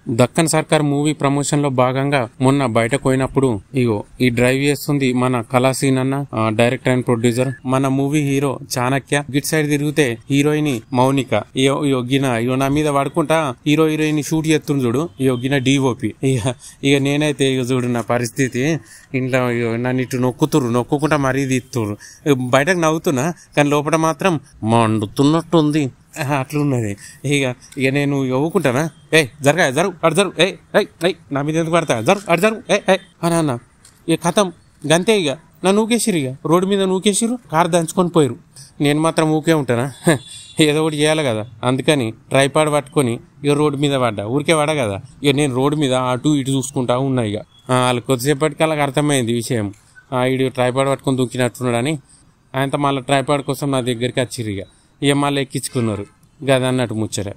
దక్కన్ సర్కార్ movie promotion లో భాగంగా మొన్న బయటకు పోయినప్పుడు ఇగో ఈ డ్రైవ్ చేస్తుంది మన కళాసీన్ అన్న, డైరెక్టర్ అండ్ ప్రొడ్యూసర్. మన movie hero Chanakya. Git side తిరిగితే హీరోయిన్ మౌనిక. ఇగో నా మీద పడుకుంటా హీరో హీరోయిన్ షూట్ చేస్తుంది చూడు. ఇగో డిఓపి. ఇక నేనైతే ఇక చూడు నా పరిస్థితి. ఇంట్లో నన్ను ఇటు నొక్కుకుంటా మరీ తీస్తుర్రు. బయటకు నవ్వుతున్నా కానీ లోపల మాత్రం మండుతున్నట్టుంది. అట్లున్నది. ఇక నేను ఊకుంటానా? జరుగు నా మీద ఎందుకు పడతా? జరుగు అని అన్న. ఇక కథం గంతే. ఇక నన్ను ఊకేసిరు. ఇక రోడ్డు మీద నూకేసిరు, కారు దంచుకొని పోయారు. నేను మాత్రం ఊకే ఉంటానా? ఏదో ఒకటి చేయాలి కదా. అందుకని ట్రైపాడ్ పట్టుకొని ఇక రోడ్డు మీద పడ్డా. ఊరికే పడా కదా. ఇక నేను రోడ్డు మీద అటు ఇటు చూసుకుంటా ఉన్నా. ఇక వాళ్ళు కొద్దిసేపటికి వాళ్ళకి అర్థమైంది విషయం. ఇడు ట్రైపాడ్ పట్టుకొని దూకినట్టున్నాడని. ఆయనతో మళ్ళీ ట్రైపాడ్ కోసం నా దగ్గరికి వచ్చిర్రు. ఇక మళ్ళీ ఎక్కించుకున్నారు. గదన్నట్టు ముచ్చట.